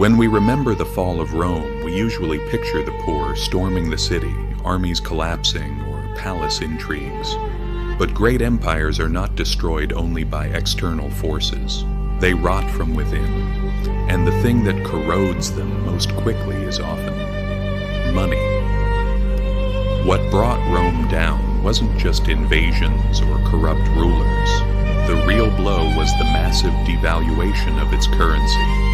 When we remember the fall of Rome, we usually picture the poor storming the city, armies collapsing, or palace intrigues. But great empires are not destroyed only by external forces. They rot from within, and the thing that corrodes them most quickly is often money. What brought Rome down wasn't just invasions or corrupt rulers. The real blow was the massive devaluation of its currency.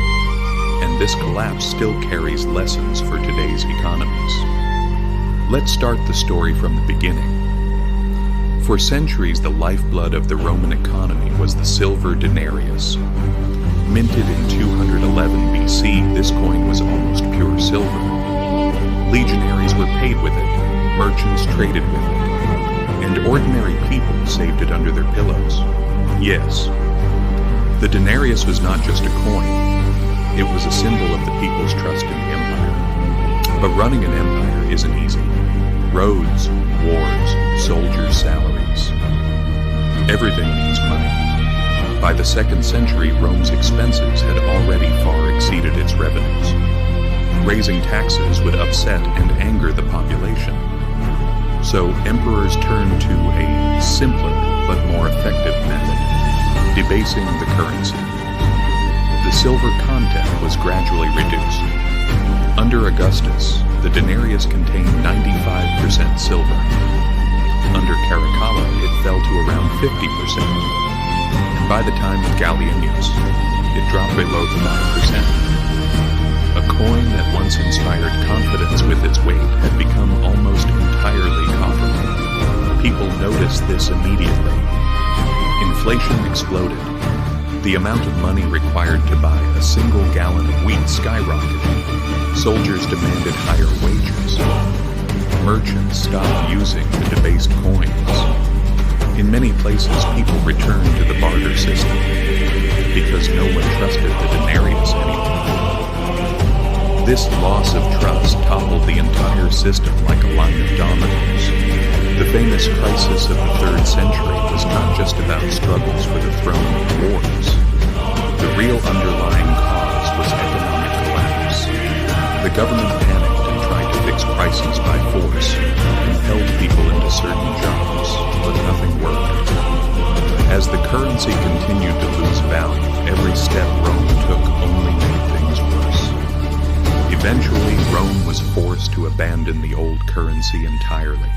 And this collapse still carries lessons for today's economies. Let's start the story from the beginning. For centuries, the lifeblood of the Roman economy was the silver denarius. Minted in 211 BC, this coin was almost pure silver. Legionaries were paid with it, merchants traded with it, and ordinary people saved it under their pillows. Yes, the denarius was not just a coin. It was a symbol of the people's trust in the empire. But running an empire isn't easy. Roads, wars, soldiers' salaries. Everything needs money. By the 2nd century, Rome's expenses had already far exceeded its revenues. Raising taxes would upset and anger the population. So emperors turned to a simpler but more effective method, debasing the currency. The silver content was gradually reduced. Under Augustus, the denarius contained 95% silver. Under Caracalla, it fell to around 50%. And by the time of Gallienus, it dropped below 5%. A coin that once inspired confidence with its weight had become almost entirely copper. People noticed this immediately. Inflation exploded. The amount of money required to buy a single gallon of wheat skyrocketed. Soldiers demanded higher wages. Merchants stopped using the debased coins. In many places, people returned to the barter system because no one trusted the denarius anymore. This loss of trust toppled the entire system like a line of dominoes. The famous crisis of the 3rd century was not just about struggles for the throne and wars. The real underlying cause was economic collapse. The government panicked and tried to fix prices by force, compelled people into certain jobs, but nothing worked. As the currency continued to lose value, every step Rome took only made things worse. Eventually, Rome was forced to abandon the old currency entirely.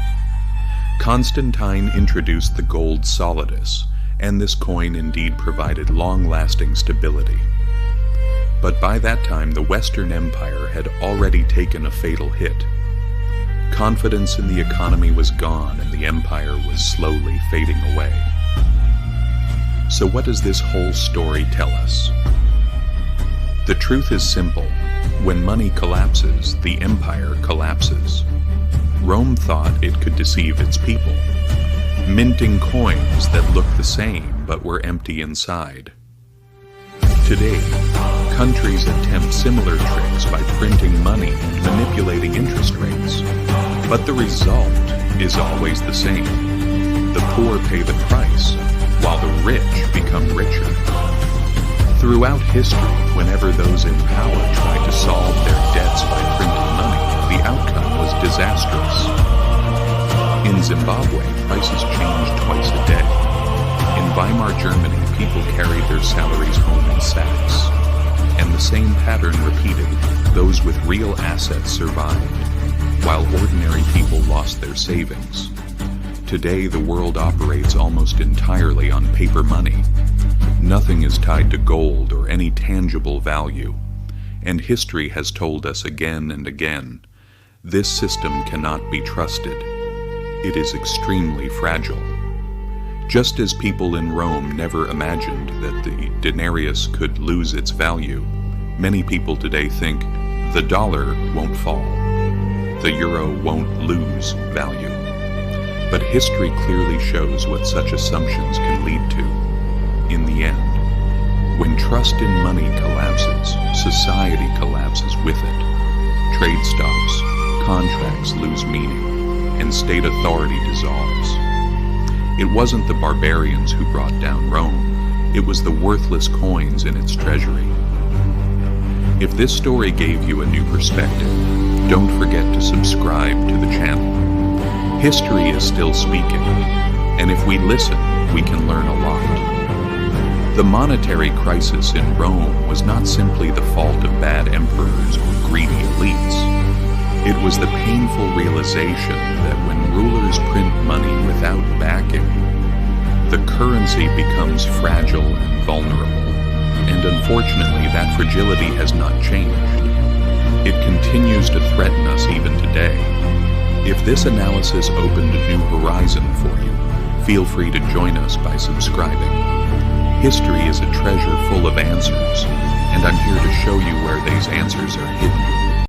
Constantine introduced the gold solidus, and this coin indeed provided long-lasting stability. But by that time, the Western Empire had already taken a fatal hit. Confidence in the economy was gone, and the empire was slowly fading away. So what does this whole story tell us? The truth is simple. When money collapses, the empire collapses. Rome thought it could deceive its people, minting coins that looked the same but were empty inside. Today, countries attempt similar tricks by printing money and manipulating interest rates. But the result is always the same. The poor pay the price, while the rich become richer. Throughout history, whenever those in power tried to solve their debts by printing money, the outcome was disastrous. In Zimbabwe, prices changed twice a day. In Weimar Germany, people carried their salaries home in sacks. And the same pattern repeated. Those with real assets survived, while ordinary people lost their savings. Today, the world operates almost entirely on paper money. Nothing is tied to gold or any tangible value. And history has told us again and again, this system cannot be trusted. It is extremely fragile. Just as people in Rome never imagined that the denarius could lose its value, many people today think the dollar won't fall, the euro won't lose value. But history clearly shows what such assumptions can lead to. In the end, when trust in money collapses, society collapses with it. Trade stops, contracts lose meaning, and state authority dissolves. It wasn't the barbarians who brought down Rome. It was the worthless coins in its treasury. If this story gave you a new perspective, don't forget to subscribe to the channel. History is still speaking, and if we listen, we can learn a lot. The monetary crisis in Rome was not simply the fault of bad emperors or greedy elites. It was the painful realization that when rulers print money without backing, the currency becomes fragile and vulnerable. And unfortunately, that fragility has not changed. It continues to threaten us even today. If this analysis opened a new horizon for you, feel free to join us by subscribing. History is a treasure full of answers, and I'm here to show you where these answers are hidden.